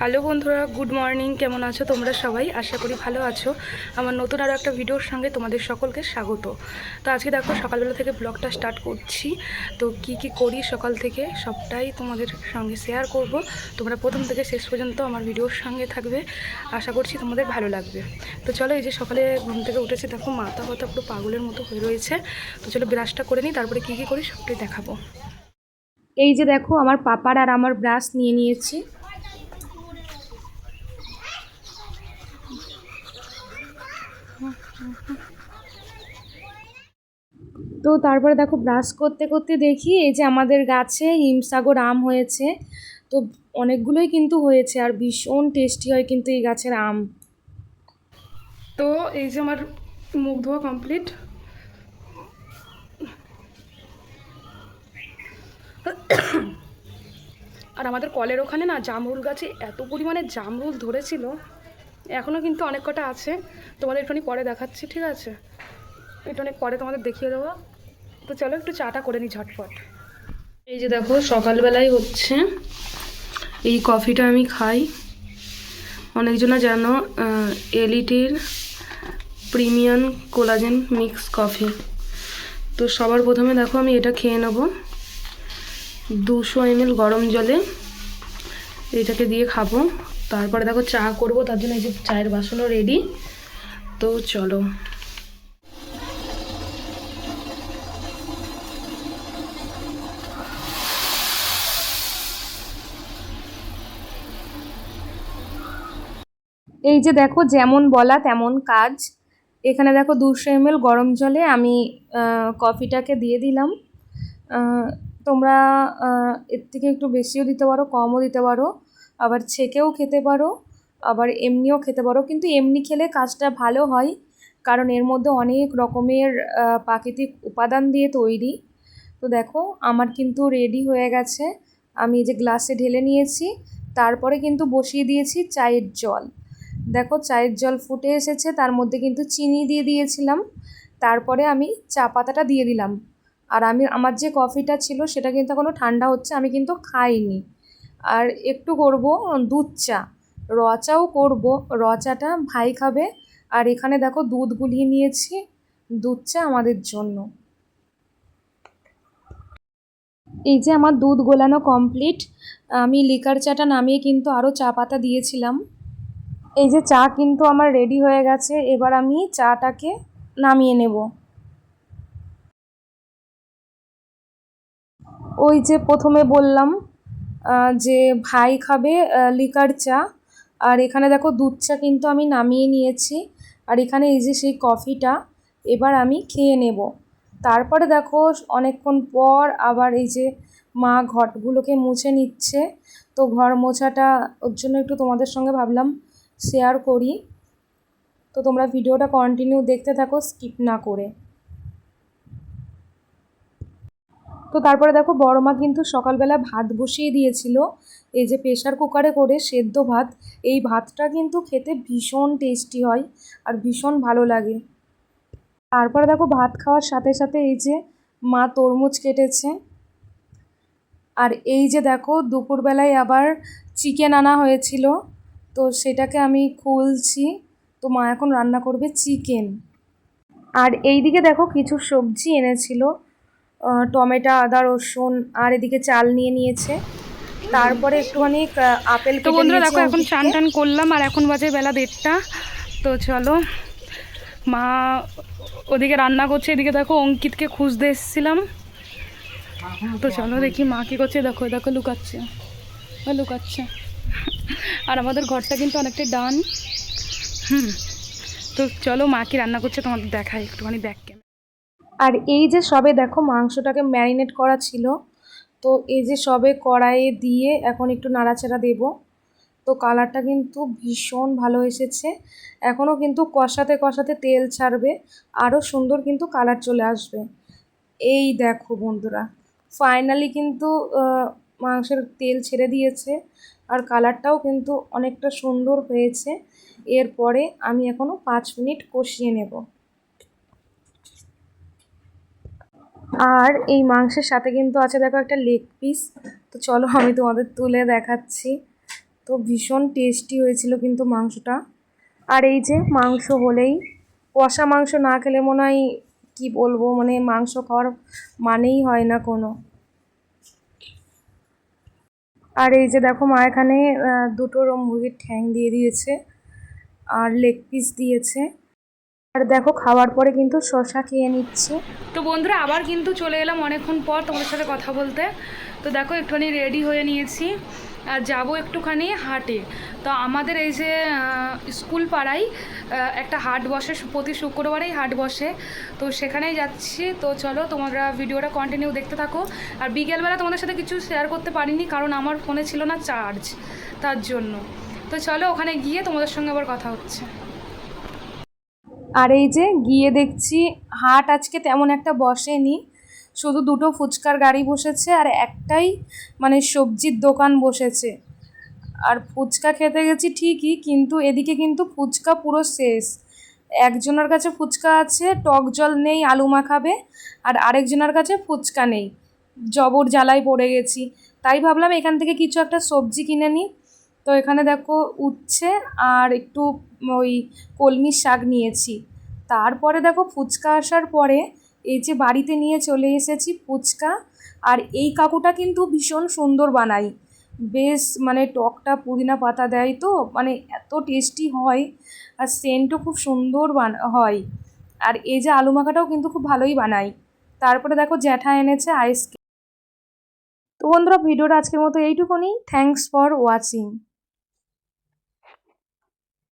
Hello বন্ধুরা, good morning. কেমন আছো তোমরা সবাই? আশা করি ভালো আছো। আমার নতুন আরও একটা ভিডিওর সঙ্গে তোমাদের সকলকে স্বাগত। তো আজকে দেখো সকালবেলা থেকে ব্লগটা স্টার্ট করছি। তো কি কি করি সকাল থেকে সবটাই তোমাদের সঙ্গে শেয়ার করব। তোমরা প্রথম থেকে শেষ পর্যন্ত আমার ভিডিওর সঙ্গে থাকবে, আশা করছি তোমাদের ভালো লাগবে। তো চলো, এই যে সকালে ঘুম থেকে উঠেছি, দেখো মাথা ব্যথা পুরো পাগলের মতো হয়ে রয়েছে। তো চলো ব্রাশটা করে নিই, তারপরে কি কি করি সবটাই দেখাবো। এই যে দেখো আমার পাপার আর আমার ব্রাশ নিয়ে নিয়েছি। তো তারপরে দেখো ব্রাশ করতে করতে দেখি এই যে আমাদের গাছে হিমসাগর আম হয়েছে। তো অনেকগুলোই কিন্তু হয়েছে, আর ভীষণ টেস্টি হয় কিন্তু এই গাছের আম। তো এই যে আমার মুখ ধোয়া কমপ্লিট। আর আমাদের কলের ওখানে না জামরুল গাছে এত পরিমাণে জামরুল ধরেছিল, এখনও কিন্তু অনেক কটা আছে। তোমাদের একটুখানি পরে দেখাচ্ছি, ঠিক আছে? একটু অনেক পরে তোমাদের দেখিয়ে দেবো। তো চলো একটু চাটা করে নিই ঝটপট। এই যে দেখো সকালবেলায় হচ্ছে, এই কফিটা আমি খাই। অনেকজনা জানো এলিটির প্রিমিয়াম কোলাজেন মিক্স কফি। তো সবার প্রথমে দেখো আমি এটা খেয়ে নেব 200 ml গরম জলে, এটাকে দিয়ে খাবো। তারপরে দেখো চা করব, তার জন্য এই যে চায়ের বাসনও রেডি। তো চলো। এই যে দেখো যেমন বলা তেমন কাজ। এখানে দেখো 200 ml গরম জলে আমি কফিটাকে দিয়ে দিলাম। তোমরা এর থেকে একটু বেশিও দিতে পারো, কমও দিতে পারো, আবার ছেঁকেও খেতে পারো, আবার এমনিও খেতে পারো। কিন্তু এমনি খেলে কাজটা ভালো হয়, কারণ এর মধ্যে অনেক রকমের প্রাকৃতিক উপাদান দিয়ে তৈরি। তো দেখো আমার কিন্তু রেডি হয়ে গেছে। আমি এই যে গ্লাসে ঢেলে নিয়েছি, তারপরে কিন্তু বসিয়ে দিয়েছি চায়ের জল। দেখো চায়ের জল ফুটে এসেছে, তার মধ্যে কিন্তু চিনি দিয়ে দিয়েছিলাম। তারপরে আমি চা পাতাটা দিয়ে দিলাম। আর আমার যে কফিটা ছিল সেটা কিন্তু এখনও ঠান্ডা হচ্ছে, আমি কিন্তু খাইনি। আর একটু করব দুধ চা, র চাও করবো। র চাটা ভাই খাবে। আর এখানে দেখো দুধ গুলিয়ে নিয়েছি, দুধ চা আমাদের জন্য। এই যে আমার দুধ গোলানো কমপ্লিট। আমি লিকার চাটা নামিয়ে কিন্তু আরও চা পাতা দিয়েছিলাম। এই যে চা কিন্তু আমার রেডি হয়ে গেছে, এবার আমি চাটাকে নামিয়ে নেব। ওই যে প্রথমে বললাম যে ভাই খাবে লিকার চা, আর এখানে দেখো দুধ চা কিন্তু আমি নামিয়ে নিয়েছি। আর এখানে এই যে সেই কফিটা, এবার আমি খেয়ে নেব। তারপরে দেখো অনেকক্ষণ পর আবার এই যে মা ঘটগুলোকে মুছে নিচ্ছে। তো ঘর মোছাটা ওর জন্য একটু তোমাদের সঙ্গে ভাবলাম শেয়ার করি। তো তোমরা ভিডিওটা কন্টিনিউ দেখতে থাকো, স্কিপ না করে। তো তারপরে দেখো বড় মা কিন্তু সকালবেলা ভাত বসিয়ে দিয়েছিল, এই যে প্রেশার কুকারে করে সেদ্ধ ভাত। এই ভাতটা কিন্তু খেতে ভীষণ টেস্টি হয় আর ভীষণ ভালো লাগে। তারপরে দেখো ভাত খাওয়ার সাথে সাথে এই যে মা তরমুজ কেটেছে। আর এই যে দেখো দুপুরবেলায় আবার চিকেন আনা হয়েছিল, তো সেটাকে আমি খুলছি। তো মা এখন রান্না করবে চিকেন। আর এইদিকে দেখো কিছু সবজি এনেছিল, টমেটো, আদা, রসুন, আর এদিকে চাল নিয়ে নিয়েছে। তারপরে একটুখানি আপেল তো কেটে বন্ধুরা নিয়েছি দেখো এখন চান অঙ্কিতকে। টান করলাম, আর এখন বাজে বেলা 1:30। তো চলো, মা ওদিকে রান্না করছে, এদিকে দেখো অঙ্কিতকে খুঁজতে এসেছিলাম। তো চলো দেখি মা কী করছে। দেখো দেখো লুকাচ্ছে, লুকাচ্ছে। আর আমাদের ঘরটা কিন্তু অনেকটাই ডান। তো চলো মা কি রান্না করছে তোমাদের দেখাই একটুখানি, ব্যাক ক্যামেরা। আর এই যে সবে দেখো মাংসটাকে ম্যারিনেট করা ছিল, তো এই যে সবে কড়াইয়ে দিয়ে এখন একটু নাড়াচাড়া দেব। তো কালারটা কিন্তু ভীষণ ভালো এসেছে। এখনও কিন্তু কষাতে কষাতে তেল ছাড়বে, আরও সুন্দর কিন্তু কালার চলে আসবে। এই দেখো বন্ধুরা, ফাইনালি কিন্তু মাংসের তেল ছেড়ে দিয়েছে, আর কালারটাও কিন্তু অনেকটা সুন্দর হয়েছে। এরপরে আমি এখনও 5 মিনিট কষিয়ে নেব। আর এই মাংসের সাথে কিন্তু আছে দেখো একটা লেগ পিস। তো চলো আমি তোমাদের তুলে দেখাচ্ছি। তো তো ভীষণ টেস্টি হয়েছিল কিন্তু মাংসটা। আর এই যে মাংস হলেই, কষা মাংস না খেলে মনে হয় কী বলবো, মানে মাংস খাওয়ার মানেই হয় না কোনো। আর এই যে দেখো মা এখানে দুটো মুরগির ঠ্যাং দিয়ে দিয়েছে আর লেগ পিস দিয়েছে। আর দেখো খাওয়ার পরে কিন্তু শসা খেয়ে নিচ্ছে। তো বন্ধুরা আবার কিন্তু চলে এলাম অনেকক্ষণ পর তোমাদের সাথে কথা বলতে। তো দেখো একটুখানি রেডি হয়ে নিয়েছি আর যাবো একটুখানি হাটে। তো আমাদের এই যে স্কুল পাড়ায় একটা হাট বসে, প্রতি শুক্রবারেই হাট বসে, তো সেখানেই যাচ্ছি। তো চলো তোমরা ভিডিওটা কন্টিনিউ দেখতে থাকো। আর বিকেলবেলা তোমাদের সাথে কিছু শেয়ার করতে পারিনি, কারণ আমার ফোনে ছিল না চার্জ, তার জন্য। তো চলো ওখানে গিয়ে তোমাদের সঙ্গে আবার কথা হচ্ছে। আর এই যে গিয়ে দেখছি হাট আজকে তেমন একটা বসেনি, শুধু দুটো ফুচকার গাড়ি বসেছে আর একটাই মানে সবজির দোকান বসেছে। আর ফুচকা খেতে গেছি ঠিকই, কিন্তু এদিকে কিন্তু ফুচকা পুরো শেষ। একজনের কাছে ফুচকা আছে, টক জল নেই, আলু মাখাবে, আর আরেকজনের কাছে ফুচকা নেই। জবর জ্বালায় পড়ে গেছি, তাই ভাবলাম এখান থেকে কিছু একটা সবজি কিনে নিই। তো এখানে দেখো উচ্ছে আর একটু ওই কলমির শাক নিয়েছি। তারপরে দেখো ফুচকা আসার পরে এই যে বাড়িতে নিয়ে চলে এসেছি ফুচকা। আর এই কাকুটা কিন্তু ভীষণ সুন্দর বানায়, বেশ মানে টকটা পুদিনা পাতা দেয়, তো মানে এত টেস্টি হয়, আর সেন্টও খুব সুন্দর হয়। আর এই যে আলু মাখাটাও কিন্তু খুব ভালোই বানায়। তারপরে দেখো জ্যাঠা এনেছে আইসক্রিম। তো বন্ধুরা ভিডিওটা আজকের মতো এইটুকুনি। Thanks for watching.